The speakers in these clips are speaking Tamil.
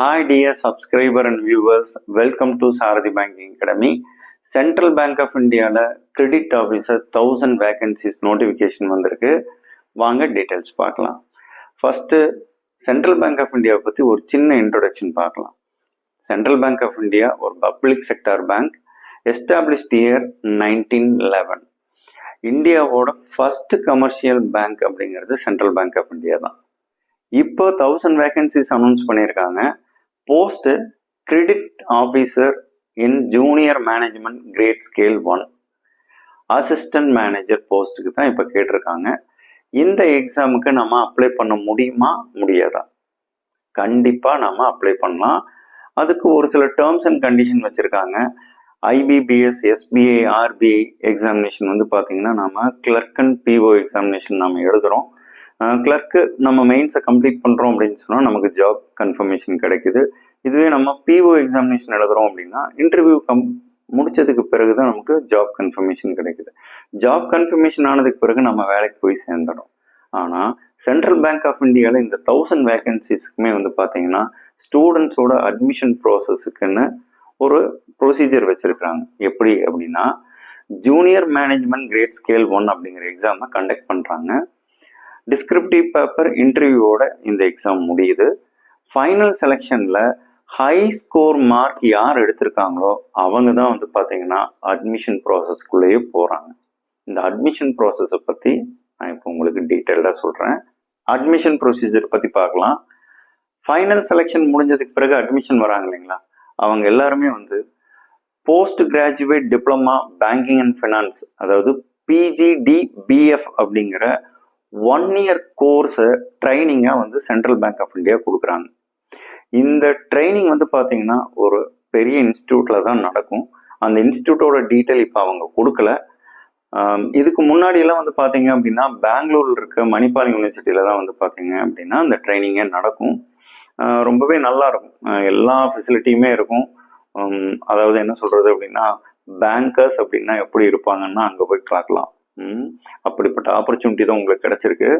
Hi dear subscriber and viewers, welcome to Sarathi Banking Academy. Central Bank of India Credit Officer 1000 vacancies notification வந்திருக்கு. வாங்க டீடைல்ஸ் பார்க்கலாம். First central bank of India பற்றி ஒரு சின்ன இன்ட்ரோடக்ஷன் பார்க்கலாம். சென்ட்ரல் பேங்க் ஆஃப் இந்தியா ஒரு public sector bank, established year 1911. இந்தியாவோட ஃபர்ஸ்ட் கமர்ஷியல் பேங்க் அப்படிங்கிறது சென்ட்ரல் பேங்க் ஆஃப் இந்தியா தான். இப்போ 1000 வேகன்சிஸ் அனௌன்ஸ் பண்ணியிருக்காங்க. Post credit officer in junior management grade scale 1, assistant manager போஸ்ட்டுக்கு தான் இப்போ கேட்டிருக்காங்க. இந்த எக்ஸாமுக்கு நம்ம அப்ளை பண்ண முடியுமா முடியாதா? கண்டிப்பாக நம்ம அப்ளை பண்ணலாம். அதுக்கு ஒரு சில டேர்ம்ஸ் அண்ட் கண்டிஷன் வச்சுருக்காங்க. ஐபிபிஎஸ், எஸ்பிஐ, ஆர்பிஐ எக்ஸாமினேஷன் வந்து பார்த்தீங்கன்னா நம்ம கிளர்க் அண்ட் பிஓ எக்ஸாமினேஷன் நம்ம எழுதுகிறோம். கிளர்க்கு நம்ம மெயின்ஸை கம்ப்ளீட் பண்ணுறோம் அப்படின்னு சொன்னால் நமக்கு ஜாப் கன்ஃபர்மேஷன் கிடைக்குது. இதுவே நம்ம பிஓ எக்ஸாமினேஷன் எழுதுகிறோம் அப்படின்னா இன்டர்வியூ முடிச்சதுக்கு பிறகு தான் நமக்கு ஜாப் கன்ஃபர்மேஷன் கிடைக்குது. ஜாப் கன்ஃபர்மேஷன் ஆனதுக்கு பிறகு நம்ம வேலைக்கு போய் சேர்ந்துடும். ஆனால் சென்ட்ரல் பேங்க் ஆஃப் இந்தியாவில் இந்த 1000 வேகன்சிஸ்க்குமே வந்து பார்த்தீங்கன்னா ஸ்டூடெண்ட்ஸோட அட்மிஷன் ப்ராசஸுக்குன்னு ஒரு ப்ரொசீஜர் வச்சுருக்குறாங்க. எப்படி அப்படின்னா ஜூனியர் மேனேஜ்மெண்ட் கிரேட் ஸ்கேல் 1 அப்படிங்கிற எக்ஸாமை கண்டக்ட் பண்ணுறாங்க. டிஸ்கிரிப்டிவ் பேப்பர் இன்டர்வியூவோட இந்த எக்ஸாம் முடியுது. ஃபைனல் செலெக்ஷனில் ஹை ஸ்கோர் மார்க் யார் எடுத்திருக்காங்களோ அவங்க தான் வந்து பார்த்தீங்கன்னா அட்மிஷன் ப்ராசஸ்க்குள்ளேயே போகிறாங்க. இந்த அட்மிஷன் ப்ராசஸை பற்றி நான் இப்போ உங்களுக்கு டீட்டெயில்டாக சொல்கிறேன். அட்மிஷன் ப்ரொசீஜர் பற்றி பார்க்கலாம். ஃபைனல் செலெக்ஷன் முடிஞ்சதுக்கு பிறகு அட்மிஷன் வராங்க இல்லைங்களா, அவங்க எல்லாருமே வந்து post graduate diploma banking and finance, அதாவது பிஜிடிபிஎஃப் அப்படிங்கிற 1 year கோர்ஸை ட்ரைனிங்காக வந்து சென்ட்ரல் பேங்க் ஆஃப் இந்தியா கொடுக்குறாங்க. இந்த ட்ரைனிங் வந்து பார்த்தீங்கன்னா ஒரு பெரிய இன்ஸ்டியூட்டில் தான் நடக்கும். அந்த இன்ஸ்டியூட்டோட டீட்டெயில் இப்போ அவங்க கொடுக்கல. இதுக்கு முன்னாடியெல்லாம் வந்து பார்த்தீங்க அப்படின்னா பெங்களூரில் இருக்க மணிப்பால் யூனிவர்சிட்டியில் தான் வந்து பார்த்தீங்க அப்படின்னா அந்த ட்ரைனிங்கே நடக்கும். ரொம்பவே நல்லா இருக்கும். எல்லா ஃபெசிலிட்டியுமே இருக்கும். அதாவது என்ன சொல்கிறது அப்படின்னா பேங்கர்ஸ் அப்படின்னா எப்படி இருப்பாங்கன்னா அங்கே போய் பார்க்கலாம். அப்படிப்பட்ட ஆப்பர்ச்சுனிட்டி தான் உங்களுக்கு கிடைச்சிருக்கு.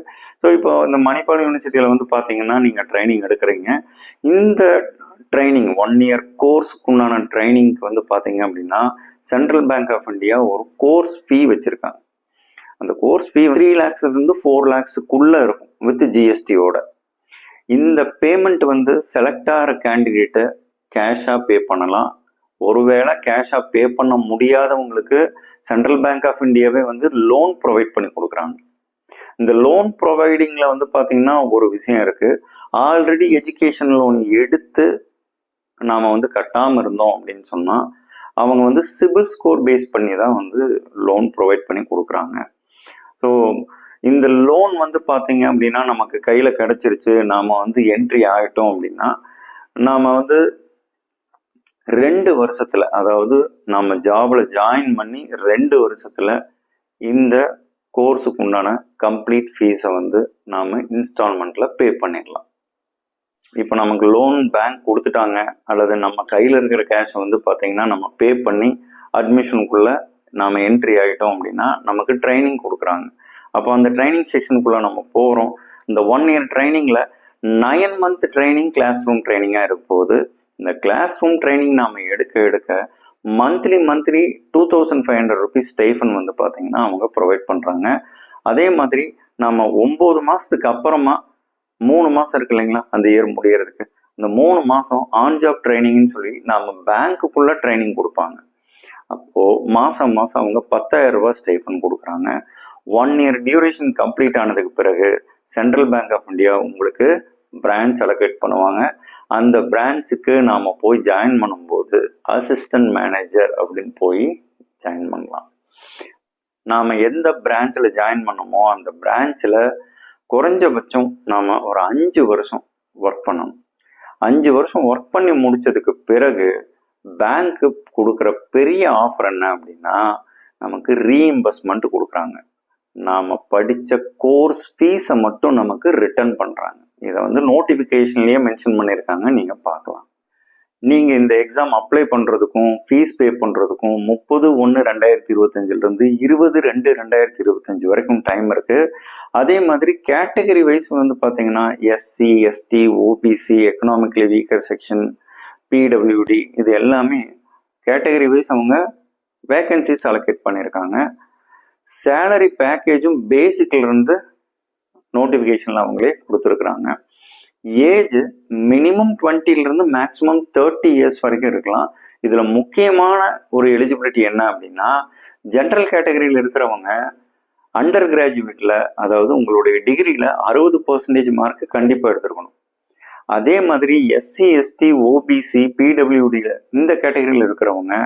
ஸோ இப்போ இந்த மணிப்பால் யூனிவர்சிட்டியில் வந்து பார்த்தீங்கன்னா நீங்கள் ட்ரைனிங் எடுக்கிறீங்க. இந்த ட்ரைனிங் 1 year கோர்ஸுக்கு உண்டான ட்ரைனிங்க்கு வந்து பார்த்தீங்க அப்படின்னா சென்ட்ரல் பேங்க் ஆஃப் இந்தியா ஒரு கோர்ஸ் ஃபீ வச்சுருக்காங்க. அந்த கோர்ஸ் ஃபீ 3 lakhsலேருந்து 4 lakhsக்குள்ளே இருக்கும் வித் ஜிஎஸ்டியோட. இந்த பேமெண்ட் வந்து செலக்ட் ஆகிற கேண்டிடேட்டை கேஷாக பே பண்ணலாம். ஒருவேளை கேஷாக பே பண்ண முடியாதவங்களுக்கு சென்ட்ரல் பேங்க் ஆஃப் இந்தியாவே வந்து லோன் ப்ரொவைட் பண்ணி கொடுக்குறாங்க. இந்த லோன் ப்ரொவைடிங்கில் வந்து பார்த்தீங்கன்னா ஒரு விஷயம் இருக்குது. ஆல்ரெடி எஜுகேஷன் லோன் எடுத்து நாம் வந்து கட்டாமல் இருந்தோம் அப்படின்னு சொன்னால் அவங்க வந்து சிபில் ஸ்கோர் பேஸ் பண்ணி தான் வந்து லோன் ப்ரொவைட் பண்ணி கொடுக்குறாங்க. ஸோ இந்த லோன் வந்து பார்த்தீங்க அப்படின்னா நமக்கு கையில் கிடச்சிருச்சு, நாம் வந்து என்ட்ரி ஆகிட்டோம் அப்படின்னா நாம் வந்து 2 வருஷத்துல, அதாவது நம்ம ஜாப்ல ஜாயின் பண்ணி 2 வருஷத்துல இந்த கோர்ஸுக்கு உண்டான கம்ப்ளீட் ஃபீஸை வந்து நாம இன்ஸ்டால்மெண்ட்ல பே பண்ணிடலாம். இப்போ நமக்கு லோன் பேங்க் கொடுத்துட்டாங்க அல்லது நம்ம கையில் இருக்கிற கேஷை வந்து பார்த்தீங்கன்னா நம்ம பே பண்ணி அட்மிஷனுக்குள்ள நாம என்ட்ரி ஆகிட்டோம் அப்படின்னா நமக்கு ட்ரைனிங் கொடுக்குறாங்க. அப்போ அந்த ட்ரைனிங் செக்ஷனுக்குள்ள நம்ம போகிறோம். இந்த 1 year ட்ரைனிங்ல 9 month ட்ரைனிங் கிளாஸ் ரூம் ட்ரைனிங்காக இருக்க போகுது. இந்த கிளாஸ் ரூம் ட்ரைனிங் நாம் எடுக்க மந்த்லி 2500 rupees ஸ்டைஃபன் வந்து பார்த்தீங்கன்னா அவங்க ப்ரொவைட் பண்ணுறாங்க. அதே மாதிரி நம்ம 9 மாதத்துக்கு அப்புறமா 3 மாதம் இருக்கு இல்லைங்களா அந்த இயர் முடியறதுக்கு, இந்த 3 மாதம் ஆன் ஜாப் ட்ரைனிங்னு சொல்லி நம்ம பேங்க்குக்குள்ளே ட்ரைனிங் கொடுப்பாங்க. அப்போது மாதம் அவங்க 10,000 ரூபாய் ஸ்டைஃபன் கொடுக்குறாங்க. 1 year டியூரேஷன் கம்ப்ளீட் ஆனதுக்கு பிறகு சென்ட்ரல் பேங்க் ஆஃப் இந்தியா உங்களுக்கு பிரான்ச் அலோகேட் பண்ணுவாங்க. அந்த பிரான்ச்சுக்கு நாம் போய் ஜாயின் பண்ணும்போது அசிஸ்டன்ட் மேனேஜர் அப்படின்னு போய் ஜாயின் பண்ணலாம். நாம் எந்த பிரான்ச்சில் ஜாயின் பண்ணமோ அந்த பிரான்ச்சில் குறைஞ்சபட்சம் நாம் ஒரு 5 வருஷம் ஒர்க் பண்ணணும். 5 வருஷம் ஒர்க் பண்ணி முடிச்சதுக்கு பிறகு பேங்க்கு கொடுக்குற பெரிய ஆஃபர் என்ன அப்படின்னா நமக்கு ரீஇம்பர்ஸ்மெண்ட் கொடுக்குறாங்க. நாம் படித்த கோர்ஸ் ஃபீஸை மட்டும் நமக்கு ரிட்டர்ன் பண்ணுறாங்க. இதை வந்து நோட்டிஃபிகேஷன்லேயே மென்ஷன் பண்ணியிருக்காங்க, நீங்கள் பார்க்கலாம். நீங்கள் இந்த எக்ஸாம் அப்ளை பண்ணுறதுக்கும் ஃபீஸ் பே பண்ணுறதுக்கும் 30/1/2025 20/2/2025 வரைக்கும் டைம் இருக்குது. அதே மாதிரி கேட்டகரி வைஸ் வந்து பார்த்தீங்கன்னா SC, ST, OBC, economically weaker section, PWD இது எல்லாமே கேட்டகரி வைஸ் அவங்க வேக்கன்சிஸ் அலோகேட் பண்ணியிருக்காங்க. சேலரி பேக்கேஜும் பேசிக்லேருந்து நோட்டிஃபிகேஷனில் அவங்களே கொடுத்துருக்குறாங்க. ஏஜ் மினிமம் 20லேருந்து மேக்ஸிமம் 30 இயர்ஸ் வரைக்கும் இருக்கலாம். இதில் முக்கியமான ஒரு எலிஜிபிலிட்டி என்ன அப்படின்னா, ஜென்ரல் கேட்டகரியில் இருக்கிறவங்க அண்டர் கிராஜுவேட்டில், அதாவது உங்களுடைய டிகிரியில் 60% மார்க் கண்டிப்பாக எடுத்துருக்கணும். அதே மாதிரி எஸ்சி, எஸ்டி, ஓபிசி, பிடபிள்யூடியில் இந்த கேட்டகரியில் இருக்கிறவங்க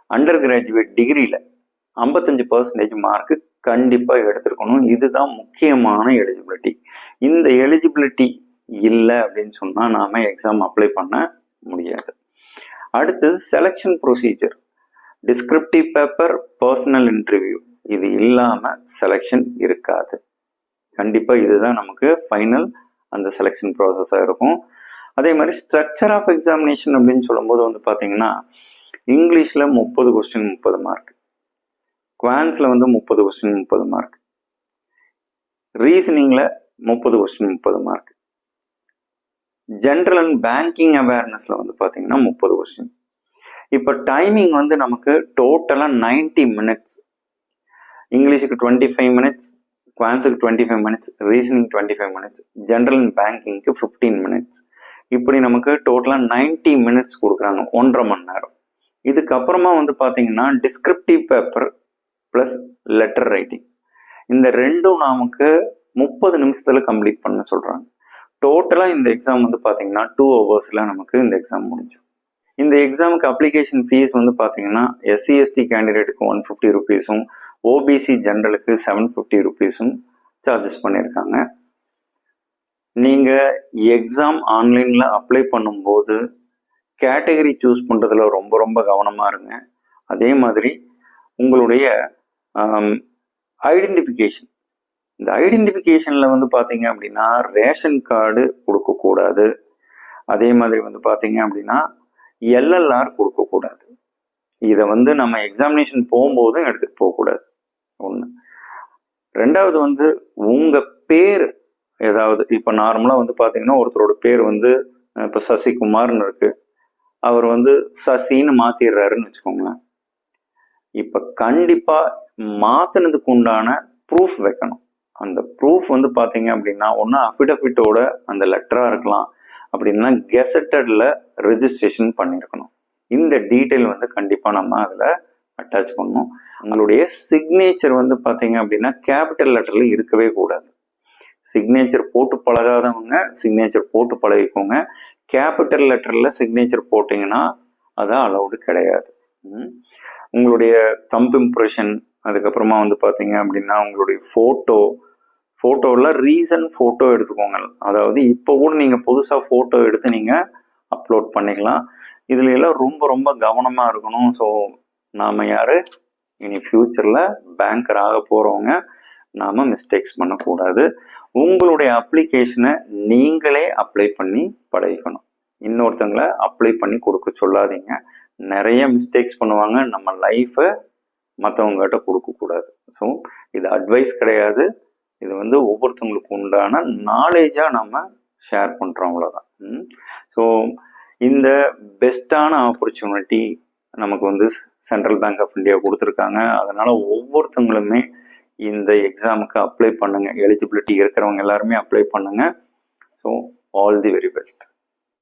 அண்டர் கிராஜுவேட் டிகிரியில் 55% மார்க்கு கண்டிப்பாக எடுத்துருக்கணும். இதுதான் முக்கியமான எலிஜிபிலிட்டி. இந்த எலிஜிபிலிட்டி இல்லை அப்படின்னு சொன்னால் நாம் எக்ஸாம் அப்ளை பண்ண முடியாது. அடுத்தது selection procedure, descriptive paper, personal interview, இது இல்லாமல் செலெக்ஷன் இருக்காது. கண்டிப்பாக இதுதான் நமக்கு ஃபைனல் அந்த செலெக்ஷன் ப்ராசஸாக இருக்கும். அதே மாதிரி ஸ்ட்ரக்சர் ஆஃப் எக்ஸாமினேஷன் அப்படின்னு சொல்லும்போது வந்து பார்த்தீங்கன்னா, இங்கிலீஷில் 30 கொஸ்டின் 30 மார்க், குவான்ஸில் வந்து 30 கொஸ்டின் 30 மார்க், ரீசனிங்கில் 30 question 30 mark, general and banking அவேர்னஸில் வந்து பார்த்தீங்கன்னா 30 கொஸ்டின். இப்போ டைமிங் வந்து நமக்கு டோட்டலாக 90 மினிட்ஸ். இங்கிலீஷுக்கு 25 மினிட்ஸ், குவான்ஸுக்கு 25 minutes, reasoning 25 minutes, general and பேங்கிங்க்கு 15 மினிட்ஸ். இப்படி நமக்கு டோட்டலாக 90 மினிட்ஸ் கொடுக்குறாங்க, 1.5 மணி நேரம். இதுக்கப்புறமா வந்து பார்த்தீங்கன்னா descriptive paper plus letter writing, இந்த ரெண்டும் நமக்கு 30 நிமிஷத்தில் கம்ப்ளீட் பண்ண சொல்கிறாங்க. டோட்டலாக இந்த எக்ஸாம் வந்து பார்த்தீங்கன்னா 2 ஹவர்ஸில் நமக்கு இந்த எக்ஸாம் முடிஞ்சிடும். இந்த எக்ஸாமுக்கு அப்ளிகேஷன் ஃபீஸ் வந்து பார்த்தீங்கன்னா எஸ்சி, எஸ்டி கேண்டிடேட்டுக்கு 150 ருபீஸும், ஓபிசி ஜென்ரலுக்கு 750 ருபீஸும் சார்ஜஸ் பண்ணியிருக்காங்க. நீங்கள் எக்ஸாம் ஆன்லைனில் அப்ளை பண்ணும்போது கேட்டகரி சூஸ் பண்ணுறதுல ரொம்ப ரொம்ப கவனமாக இருங்க. அதே மாதிரி உங்களுடைய ஐடென்டிஃபிகேஷன், இந்த ஐடென்டிஃபிகேஷனில் வந்து பார்த்தீங்க அப்படின்னா ரேஷன் கார்டு கொடுக்கக்கூடாது. அதே மாதிரி வந்து பார்த்தீங்க அப்படின்னா எல்எல்ஆர் கொடுக்கக்கூடாது. இதை வந்து நம்ம எக்ஸாமினேஷன் போகும்போதும் எடுத்துகிட்டு போகக்கூடாது. ஒன்று. ரெண்டாவது வந்து உங்கள் பேர் ஏதாவது, இப்போ நார்மலாக வந்து பார்த்தீங்கன்னா ஒருத்தரோட பேர் வந்து இப்போ சசிகுமார்னு இருக்குது, அவர் வந்து சசின்னு மாற்றிடுறாருன்னு வச்சுக்கோங்களேன். இப்போ கண்டிப்பாக மாற்றினதுக்கு உண்டான ப்ரூஃப் வைக்கணும். அந்த ப்ரூஃப் வந்து பார்த்தீங்க அப்படின்னா ஒன்று அஃபிடவிட்டோட அந்த லெட்டராக இருக்கலாம், அப்படின்னா கெசட்டடில் ரெஜிஸ்ட்ரேஷன் பண்ணியிருக்கணும். இந்த டீட்டெயில் வந்து கண்டிப்பாக நம்ம அதில் அட்டாச் பண்ணணும். உங்களுடைய சிக்னேச்சர் வந்து பார்த்தீங்க அப்படின்னா கேபிட்டல் லெட்டரில் இருக்கவே கூடாது. சிக்னேச்சர் போட்டு பழகாதவங்க சிக்னேச்சர் போட்டு பழகிக்கோங்க. கேபிட்டல் லெட்டரில் சிக்னேச்சர் போட்டிங்கன்னா அது அலௌடு கிடையாது. உங்களுடைய தம்ப் இம்ப்ரெஷன், அதுக்கப்புறமா வந்து பார்த்தீங்க அப்படின்னா உங்களுடைய ஃபோட்டோவில் ரீசன்ட் ஃபோட்டோ எடுத்துக்கோங்க. அதாவது இப்போ கூட நீங்கள் புதுசாக ஃபோட்டோ எடுத்து நீங்கள் அப்லோட் பண்ணிக்கலாம். இதுல எல்லாம் ரொம்ப ரொம்ப கவனமாக இருக்கணும். ஸோ நாம் யார் இனி ஃப்யூச்சரில் பேங்கர் ஆக போகிறவங்க நாம் மிஸ்டேக்ஸ் பண்ணக்கூடாது. உங்களுடைய அப்ளிகேஷனை நீங்களே அப்ளை பண்ணி பழகிக்கணும். இன்னொருத்தங்களை அப்ளை பண்ணி கொடுக்க சொல்லாதீங்க. நிறைய மிஸ்டேக்ஸ் பண்ணுவாங்க. நம்ம லைஃப்பை மற்றவங்ககிட்ட கொடுக்கக்கூடாது. ஸோ இது அட்வைஸ் கிடையாது, இது வந்து ஒவ்வொருத்தவங்களுக்கு உண்டான நாலேஜாக நம்ம ஷேர் பண்ணுறோம், அவ்வளோதான். ஸோ இந்த பெஸ்ட்டான ஆப்பர்ச்சுனிட்டி நமக்கு வந்து சென்ட்ரல் பேங்க் ஆஃப் இந்தியா கொடுத்துருக்காங்க. அதனால் ஒவ்வொருத்தவங்களுமே இந்த எக்ஸாமுக்கு அப்ளை பண்ணுங்கள். எலிஜிபிலிட்டி இருக்கிறவங்க எல்லாருமே அப்ளை பண்ணுங்கள். So all the very best.